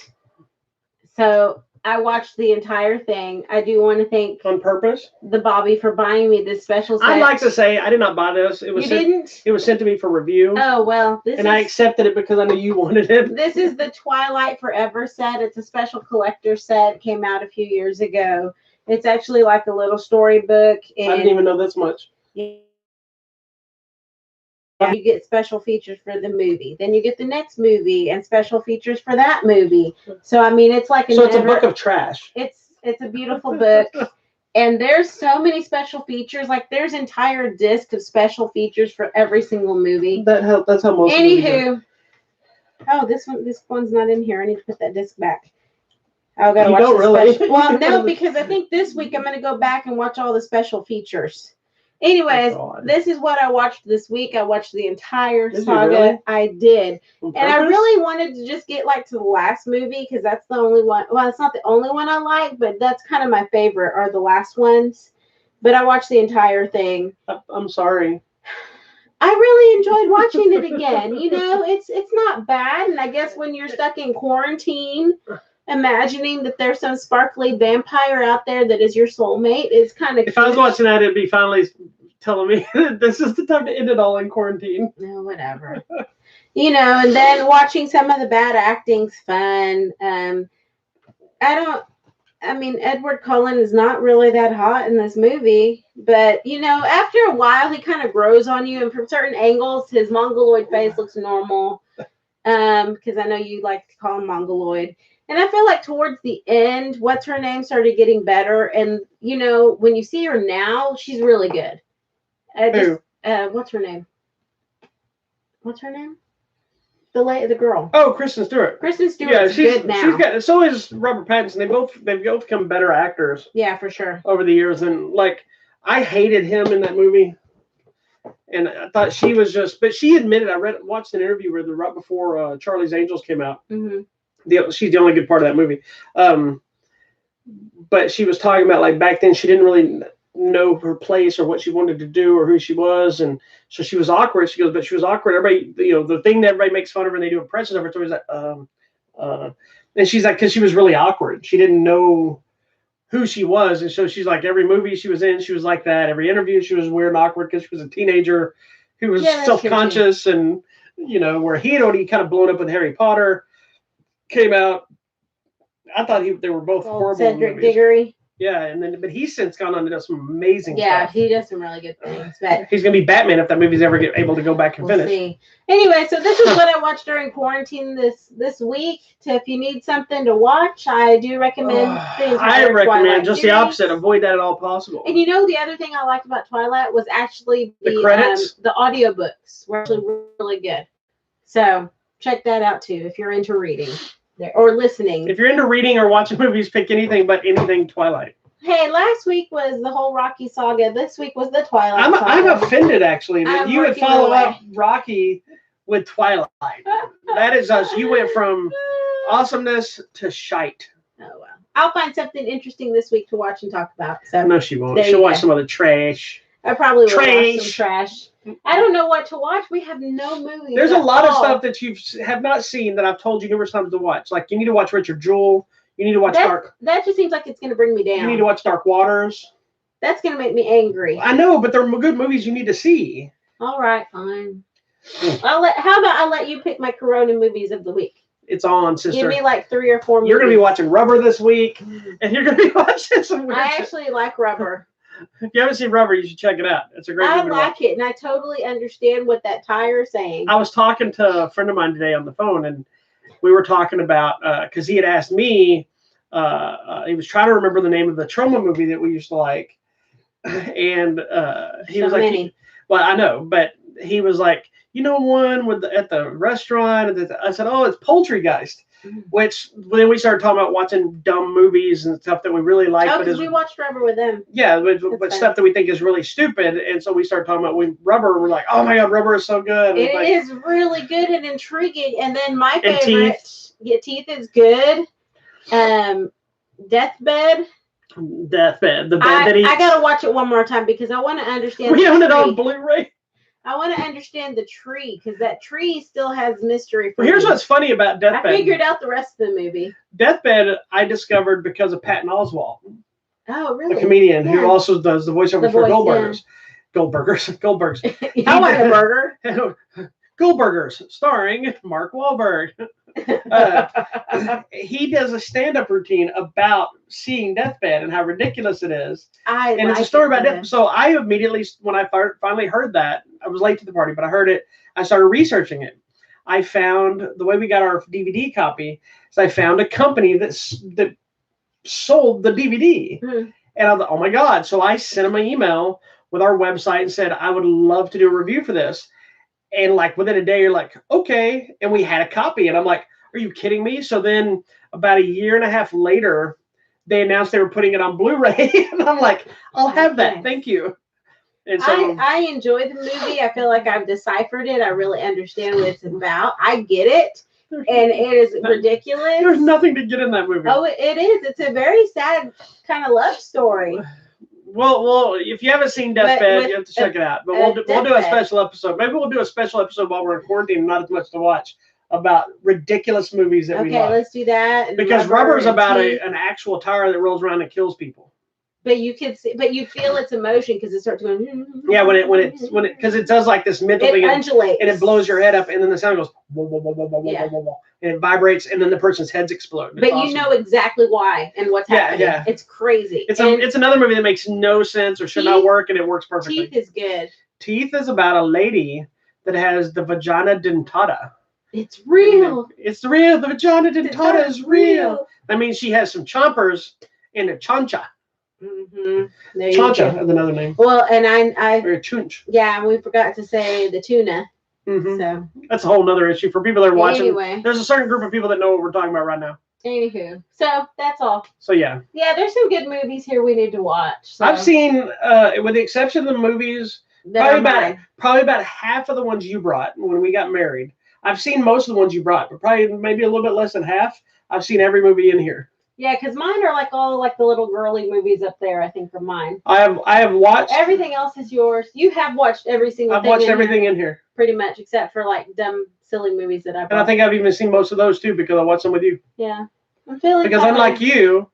So I watched the entire thing. I do want to thank on purpose the Bobby for buying me this special set. I'd like to say I did not buy this. It was It was sent to me for review. Oh well, I accepted it because I knew you wanted it. This is the Twilight Forever set. It's a special collector set. It came out a few years ago. It's actually like a little storybook. I didn't even know this much. You get special features for the movie. Then you get the next movie and special features for that movie. So I mean, it's like it's a book of trash. It's a beautiful book, and there's so many special features. Like there's entire disc of special features for every single movie. That's how most. Anywho, this one's not in here. I need to put that disc back. I'll gotta watch the special. Well, no, because I think this week I'm gonna go back and watch all the special features. Anyways, this is what I watched this week. I watched the entire saga. Really? I did. And I really wanted to just get to the last movie because that's the only one. Well, it's not the only one I like, but that's kind of my favorite are the last ones. But I watched the entire thing. I'm sorry. I really enjoyed watching it again. It's not bad. And I guess when you're stuck in quarantine, imagining that there's some sparkly vampire out there that is your soulmate is kind of. If I was watching that, it'd be telling me this is the time to end it all in quarantine. No, whatever. And then watching some of the bad acting's fun. Edward Cullen is not really that hot in this movie, but after a while he kind of grows on you, and from certain angles his mongoloid face looks normal. Because I know you like to call him mongoloid. And I feel like towards the end, what's her name started getting better. And, when you see her now, she's really good. What's her name? The girl. Oh, Kristen Stewart. Kristen Stewart's good now. So is Robert Pattinson. They've both become better actors. Yeah, for sure. Over the years. And, I hated him in that movie. And I thought she was but she admitted, watched an interview with her right before Charlie's Angels came out. Mm-hmm. She's the only good part of that movie. But she was talking about back then she didn't really know her place or what she wanted to do or who she was, and so she was awkward. She goes, but she was awkward. Everybody, the thing that everybody makes fun of her and they do impressions of her. It's always like, and she's like, because she was really awkward. She didn't know who she was, and so she's like, every movie she was in, she was like that. Every interview, she was weird and awkward because she was a teenager who was self-conscious, and where he had already kind of blown up with Harry Potter. Came out. I thought they were both horrible. Cedric Diggory. Yeah, but he's since gone on to do some amazing stuff. Yeah, he does some really good things. But he's gonna be Batman if that movie's ever able to go back and finish. See. Anyway, so this is what I watched during quarantine this week. So if you need something to watch, I do recommend the entire I recommend Twilight just series. The opposite. Avoid that at all possible. And the other thing I liked about Twilight was actually the credits. The audiobooks were actually really good. So check that out too if you're into reading. Or listening. If you're into reading or watching movies, pick anything but anything Twilight. Hey, last week was the whole Rocky saga. This week was the Twilight saga. I'm offended, actually, that you would follow up Rocky with Twilight. That is us. You went from awesomeness to shite. Oh, well. I'll find something interesting this week to watch and talk about. So no, she won't. She'll watch some other trash. I probably will watch some trash. I don't know what to watch. We have no movies. There's a lot of stuff that you have not seen that I've told you numerous times to watch. Like, you need to watch Richard Jewell. You need to watch Dark. That just seems like it's going to bring me down. You need to watch Dark Waters. That's going to make me angry. I know, but they're good movies you need to see. All right, fine. How about I let you pick my Corona movies of the week? It's on, sister. Give me 3 or 4 movies. You're going to be watching Rubber this week, and you're going to be watching some weird shit. Actually like Rubber. If you haven't seen Rubber, you should check it out. It's a great movie. I like it, and I totally understand what that tire is saying. I was talking to a friend of mine today on the phone, and we were talking about, because he had asked me, he was trying to remember the name of the Troma movie that we used to like. And he was like, well, I know, but he was like, one at the restaurant. And I said, oh, it's Poultrygeist. Which then we started talking about watching dumb movies and stuff that we really like. Oh, because we watched Rubber with them. Yeah, but stuff that we think is really stupid. And so we started talking about Rubber. We're like, oh my God, Rubber is so good. It is really good and intriguing. And then my favorite, Teeth is good. Deathbed. The bed that he. I gotta watch it one more time because I want to understand. We own it on Blu-ray. I want to understand the tree because that tree still has mystery. Well, here's what's funny about Deathbed. I figured out the rest of the movie. Deathbed, I discovered because of Patton Oswalt. Oh, really? The comedian who also does the voiceover for Goldbergers. Goldbergs. I want a burger. Goldbergers, starring Mark Wahlberg. He does a stand-up routine about seeing Deathbed and how ridiculous it is. And it's a story about death. So I immediately, when I finally heard that, I was late to the party, but I heard it. I started researching it. I found the way we got our DVD copy is I found a company that sold the DVD. And I was like, oh my God. So I sent them an email with our website and said, I would love to do a review for this. And within a day, you're like, okay. And we had a copy. And I'm like, are you kidding me? So then about a year and a half later, they announced they were putting it on Blu-ray. And I'm like, I'll have that. Thank you. And so I enjoy the movie. I feel like I've deciphered it. I really understand what it's about. I get it. And it is ridiculous. There's nothing to get in that movie. Oh, it is. It's a very sad kind of love story. Well, if you haven't seen Deathbed, you have to check it out. But we'll do a special episode. Maybe we'll do a special episode while we're in quarantine, not as much to watch, about ridiculous movies that we love. Okay, let's do that. Because Rubber is about an actual tire that rolls around and kills people. But you could see, but you feel its emotion because it starts going. Yeah, because it does like this mental thing, undulates, and it blows your head up, and then the sound goes whoa, whoa, whoa, whoa, whoa, whoa, whoa, whoa, and it vibrates, and then the person's heads explode. But awesome. You know exactly why and what's happening. Yeah. It's crazy. It's another movie that makes no sense or should not work, and it works perfectly. Teeth is good. Teeth is about a lady that has the vagina dentata. It's real. It's real. The vagina dentata is real. That means she has some chompers and a chancha. Mm-hmm. Chancha is another name. Well, and I or a chunch. Yeah, we forgot to say the tuna. Mm-hmm. So that's a whole nother issue for people that are watching. Anyway. There's a certain group of people that know what we're talking about right now. Anywho, so that's all. So yeah, there's some good movies here we need to watch. So. I've seen, with the exception of the movies, probably about half of the ones you brought when we got married. I've seen most of the ones you brought, but probably maybe a little bit less than half. I've seen every movie in here. Yeah, because mine are like all like the little girly movies up there. I think are mine. I have watched. Everything else is yours. You have watched every single. I've watched everything in here. Pretty much, except for like dumb, silly movies that I brought. And I think I've even seen most of those too because I watched them with you. Yeah, I'm feeling. Because unlike you,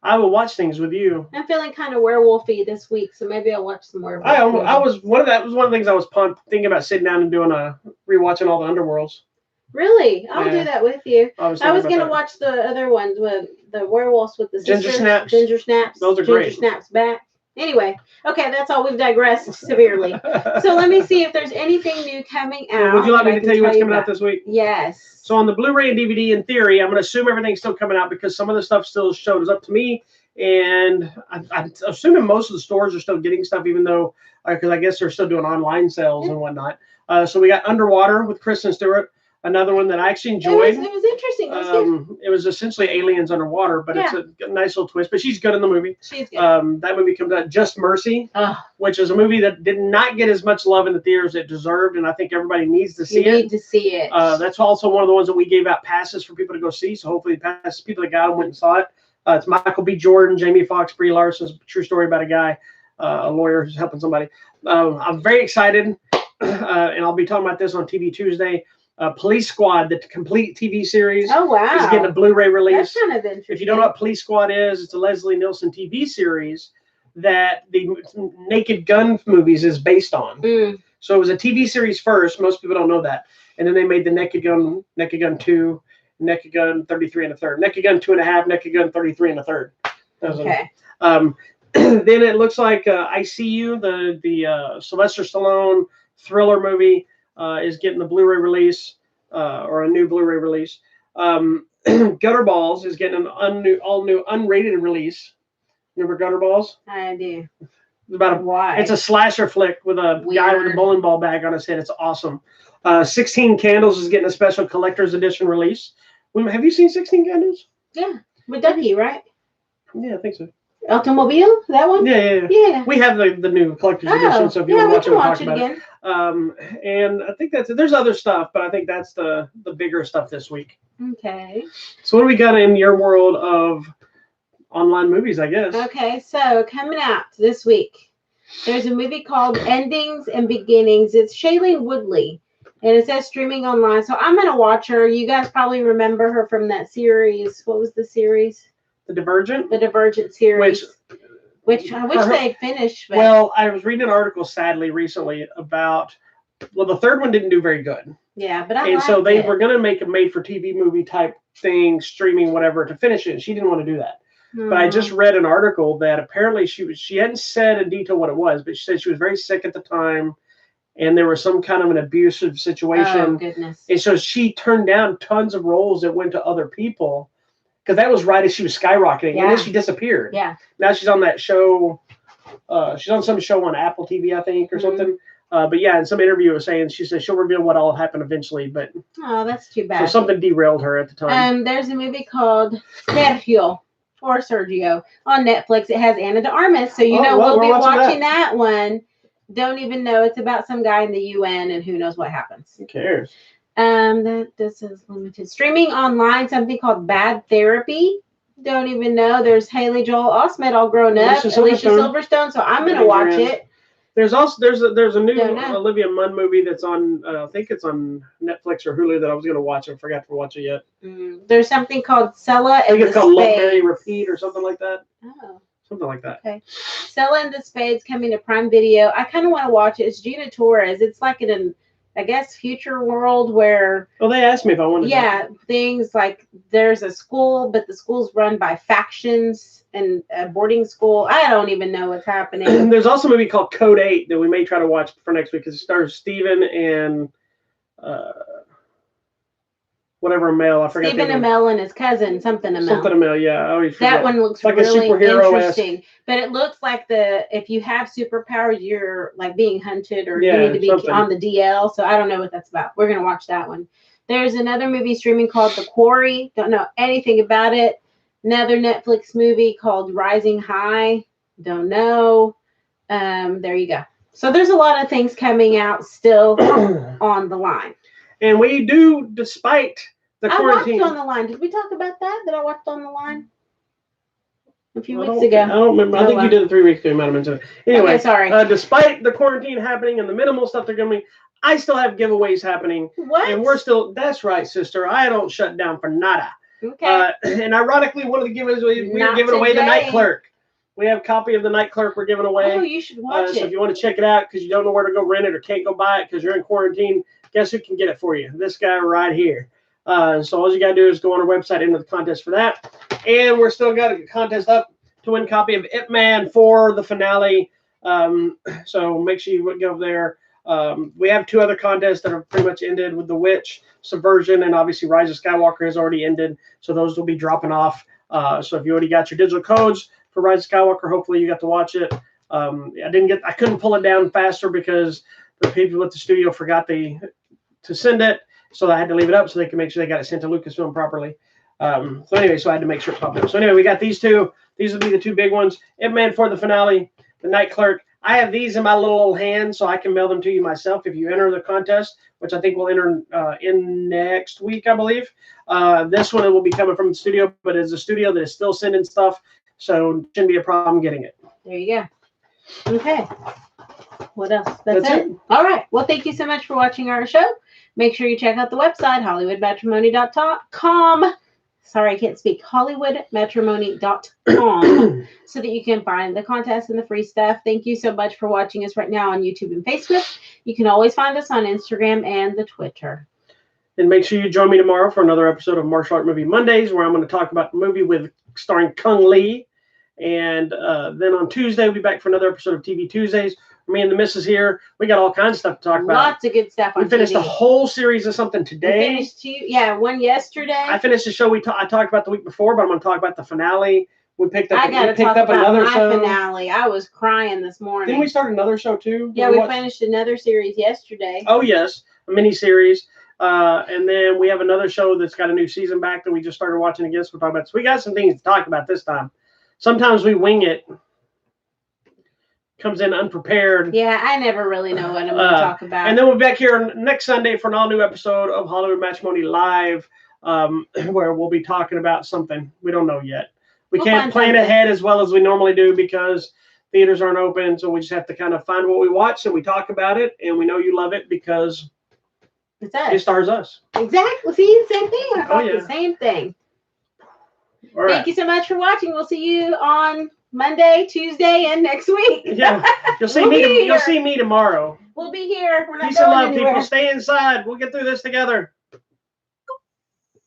I will watch things with you. I'm feeling kind of werewolfy this week, so maybe I'll watch some werewolf. I was one of the things I was thinking about sitting down and doing rewatching all the Underworlds. Really? I'll do that with you. I was going to that. watch the other ones with the werewolves with the Ginger Snaps. Ginger Snaps. Those are Ginger great. Snaps back. Anyway, okay, that's all. We've digressed severely. So let me see if there's anything new coming out. Would you like me to tell you what's coming out this week? Yes. So on the Blu-ray and DVD, in theory, I'm going to assume everything's still coming out because some of the stuff still shows up to me. And I'm assuming most of the stores are still getting stuff, even though, because I guess they're still doing online sales and whatnot. So we got Underwater with Kristen Stewart. Another one that I actually enjoyed. It was interesting. It was essentially aliens underwater, but it's a nice little twist. But she's good in the movie. She's good. That movie comes out, Just Mercy, which is a movie that did not get as much love in the theaters as it deserved, and I think everybody needs to see it. You need to see it. That's also one of the ones that we gave out passes for people to go see. So hopefully, people that got them went and saw it. It's Michael B. Jordan, Jamie Foxx, Brie Larson's true story about a guy, a lawyer who's helping somebody. I'm very excited, and I'll be talking about this on TV Tuesday. Police Squad, the complete TV series. Oh, wow. Is getting a Blu-ray release. That's kind of interesting. If you don't know what Police Squad is, it's a Leslie Nielsen TV series that the Naked Gun movies is based on. So it was a TV series first. Most people don't know that. And then they made the Naked Gun 2, Naked Gun 33 and a third. Naked Gun 2.5, Naked Gun 33 and a third. Okay. Then it looks like I See You, the Sylvester Stallone thriller movie, is getting the Blu-ray release, or a new Blu-ray release. Gutterballs is getting an all new unrated release. Remember Gutterballs? I do. It's a slasher flick with a guy with a bowling ball bag on his head. It's awesome. 16 Candles is getting a special collector's edition release. Have you seen 16 Candles? Yeah, with Dougie, right? Yeah, I think so. Automobile, that one? Yeah. We have the new collector's edition, so if you want to watch it again. And I think there's other stuff, but I think that's the bigger stuff this week. Okay. So what do we got in your world of online movies, I guess? Okay, so coming out this week, there's a movie called Endings and Beginnings. It's Shailene Woodley, and it says streaming online. So I'm gonna watch her. You guys probably remember her from that series. What was the series? The Divergent? The Divergent series. Which I wish they finished. But... Well, I was reading an article, sadly, recently about, the third one didn't do very good. Yeah, but so they were going to make a made-for-TV movie type thing, streaming, whatever, to finish it. She didn't want to do that. But I just read an article that apparently she hadn't said in detail what it was, but she said she was very sick at the time, and there was some kind of an abusive situation. Oh, goodness. And so she turned down tons of roles that went to other people. Because that was right as she was skyrocketing, and then she disappeared. Yeah. Now she's on that show. She's on some show on Apple TV, I think, or something. But yeah, in some interview, was saying she said she'll reveal what all happened eventually. But that's too bad. So something derailed her at the time. There's a movie called Sergio on Netflix. It has Ana de Armas, so we'll be watching that one. Don't even know. It's about some guy in the UN, and who knows what happens. Who cares? This is limited. Streaming online, something called Bad Therapy. Don't even know. There's Haley Joel Osment all grown up. Alicia Silverstone. So I'm gonna watch it. There's a new Olivia Munn movie that's on. I think it's on Netflix or Hulu that I was gonna watch. I forgot to watch it yet. There's something called Sella. I think it's called Love, Marry, Repeat or something like that. Oh. something like that. Okay. Selling the Spades coming to Prime Video. I kind of want to watch it. It's Gina Torres. It's like in an, I guess, future world where. Well, they asked me if I wanted. Yeah, things like there's a school, but the school's run by factions and a boarding school. I don't even know what's happening. There's also a movie called Code 8 that we may try to watch for next week because it stars Steven and whatever Amell. I forgot. Stephen Amell and his cousin, something Amell. Something Amell, yeah. I always forget. That one looks like really interesting. But it looks like if you have superpowers, you're like being hunted or you need to be on the DL. So I don't know what that's about. We're going to watch that one. There's another movie streaming called The Quarry. Don't know anything about it. Another Netflix movie called Rising High. Don't know. There you go. So there's a lot of things coming out still on the line. And we do, despite the quarantine. I watched On the Line. Did we talk about that? Did I watch On the Line? A few weeks ago. I don't remember. I think you did it 3 weeks ago. You might have mentioned it. Anyway, okay, sorry. Despite the quarantine happening and the minimal stuff they're going to be, I still have giveaways happening. What? And we're still, that's right, sister. I don't shut down for nada. Okay. And ironically, one of the giveaways, we're giving away the Night Clerk. We have a copy of the Night Clerk we're giving away. Oh, you should watch it. So if you want to check it out because you don't know where to go rent it or can't go buy it because you're in quarantine, guess who can get it for you? This guy right here. So all you got to do is go on our website, enter the contest for that. And we're still got a contest up to win a copy of Ip Man for the finale. So make sure you go over there. We have 2 other contests that are pretty much ended with The Witch, Subversion, and obviously Rise of Skywalker has already ended. So those will be dropping off. So if you already got your digital codes for Rise of Skywalker, hopefully you got to watch it. I couldn't pull it down faster because the people at the studio forgot to send it. So I had to leave it up so they can make sure they got it sent to Lucasfilm properly. So I had to make sure it popped up. So anyway, we got these 2. These will be the 2 big ones. Ip Man for the finale, the Night Clerk. I have these in my little hand, so I can mail them to you myself if you enter the contest, which I think we'll enter in next week, I believe. This one will be coming from the studio, but it's a studio that is still sending stuff, so it shouldn't be a problem getting it. There you go. Okay. What else? That's it. All right. Well, thank you so much for watching our show. Make sure you check out the website, HollywoodMatrimony.com. Sorry, I can't speak. HollywoodMatrimony.com so that you can find the contest and the free stuff. Thank you so much for watching us right now on YouTube and Facebook. You can always find us on Instagram and the Twitter. And make sure you join me tomorrow for another episode of Martial Art Movie Mondays, where I'm going to talk about the movie starring Kung Lee. And then on Tuesday, we'll be back for another episode of TV Tuesdays. Me and the missus here, we got all kinds of stuff to talk about. Lots of good stuff on We finished a whole series of something today. We finished one yesterday. I finished the show I talked about the week before, but I'm going to talk about the finale. We picked up another show. Finale. I was crying this morning. Didn't we start another show too? Yeah, we finished another series yesterday. Oh, yes. A mini series. And then we have another show that's got a new season back that we just started watching again. So we're talking about. So we got some things to talk about this time. Sometimes we wing it. Comes in unprepared. Yeah, I never really know what I'm going to talk about. And then we'll be back here next Sunday for an all-new episode of Hollywood Matrimony Live, where we'll be talking about something. We don't know yet. We'll can't plan ahead as well as we normally do because theaters aren't open, so we just have to kind of find what we watch and we talk about it, and we know you love it because it stars us. Exactly. See, same thing. I thought the same thing. All right. Thank you so much for watching. We'll see you on Monday, Tuesday, and next week. Yeah, you'll see me. You'll see me tomorrow. We'll be here. We're not Peace and love, anywhere. people. Stay inside. We'll get through this together.